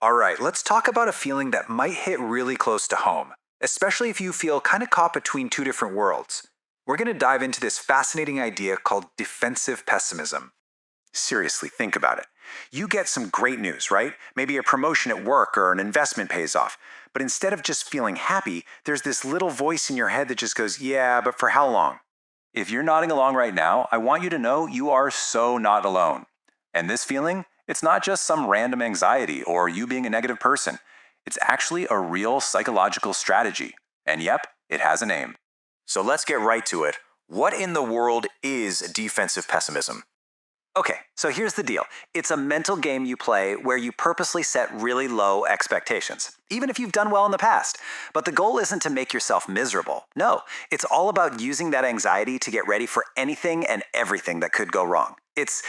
All right, let's talk about a feeling that might hit really close to home, especially if you feel kind of caught between two different worlds. We're going to dive into this fascinating idea called defensive pessimism. Seriously, think about it. You get some great news, right? Maybe a promotion at work or an investment pays off. But instead of just feeling happy, there's this little voice in your head that just goes, yeah, but for how long? If you're nodding along right now, I want you to know you are so not alone. And this feeling, it's not just some random anxiety or you being a negative person. It's actually a real psychological strategy. And yep, it has a name. So let's get right to it. What in the world is defensive pessimism? Okay, so here's the deal. It's a mental game you play where you purposely set really low expectations, even if you've done well in the past. But the goal isn't to make yourself miserable. No, it's all about using that anxiety to get ready for anything and everything that could go wrong. It's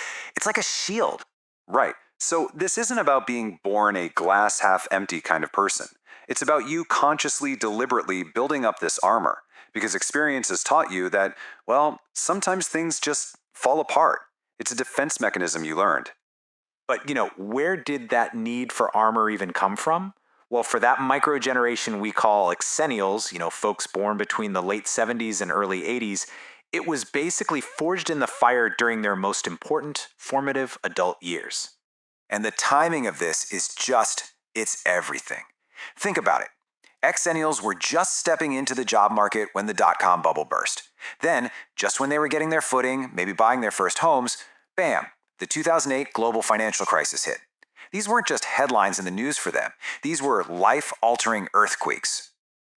like a shield. Right. So this isn't about being born a glass half empty kind of person. It's about you consciously, deliberately building up this armor because experience has taught you that, well, sometimes things just fall apart. It's a defense mechanism you learned. But, where did that need for armor even come from? Well, for that micro generation we call exennials, folks born between the late 70s and early 80s, it was basically forged in the fire during their most important, formative adult years. And the timing of this is it's everything. Think about it. Exennials were just stepping into the job market when the dot-com bubble burst. Then, just when they were getting their footing, maybe buying their first homes, bam, the 2008 global financial crisis hit. These weren't just headlines in the news for them. These were life-altering earthquakes.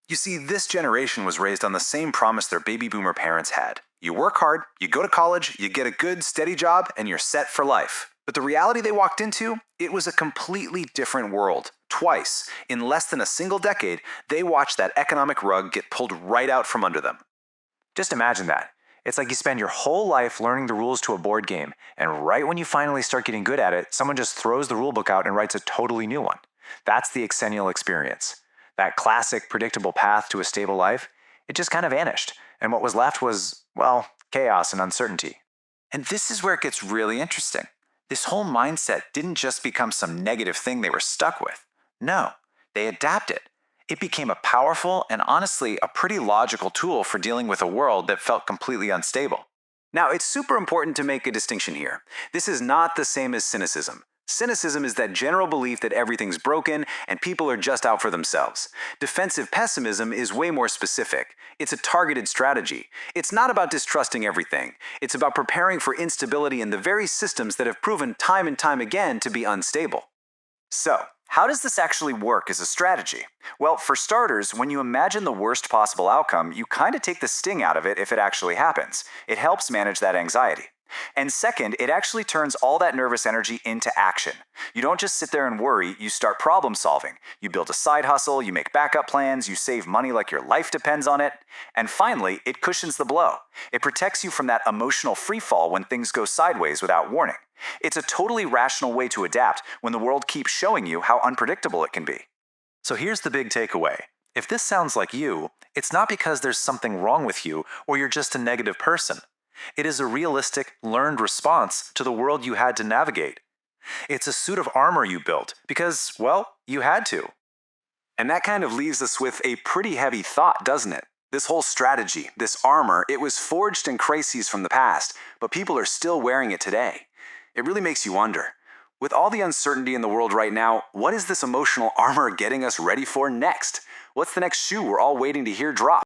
You see, this generation was raised on the same promise their baby boomer parents had. You work hard, you go to college, you get a good, steady job, and you're set for life. But the reality they walked into, it was a completely different world. Twice, in less than a single decade, they watched that economic rug get pulled right out from under them. Just imagine that. It's like you spend your whole life learning the rules to a board game, and right when you finally start getting good at it, someone just throws the rulebook out and writes a totally new one. That's the exennial experience. That classic, predictable path to a stable life, it just kind of vanished, and what was left was, well, chaos and uncertainty. And this is where it gets really interesting. This whole mindset didn't just become some negative thing they were stuck with. No, they adapted. It became a powerful and honestly a pretty logical tool for dealing with a world that felt completely unstable. Now, it's super important to make a distinction here. This is not the same as cynicism. Cynicism is that general belief that everything's broken and people are just out for themselves. Defensive pessimism is way more specific. It's a targeted strategy. It's not about distrusting everything. It's about preparing for instability in the very systems that have proven time and time again to be unstable. So, how does this actually work as a strategy? Well, for starters, when you imagine the worst possible outcome, you kind of take the sting out of it if it actually happens. It helps manage that anxiety. And second, it actually turns all that nervous energy into action. You don't just sit there and worry, you start problem solving. You build a side hustle, you make backup plans, you save money like your life depends on it. And finally, it cushions the blow. It protects you from that emotional freefall when things go sideways without warning. It's a totally rational way to adapt when the world keeps showing you how unpredictable it can be. So here's the big takeaway. If this sounds like you, it's not because there's something wrong with you or you're just a negative person. It is a realistic, learned response to the world you had to navigate. It's a suit of armor you built because, well, you had to. And that kind of leaves us with a pretty heavy thought, doesn't it? This whole strategy, this armor, it was forged in crises from the past, but people are still wearing it today. It really makes you wonder, with all the uncertainty in the world right now, what is this emotional armor getting us ready for next? What's the next shoe we're all waiting to hear drop?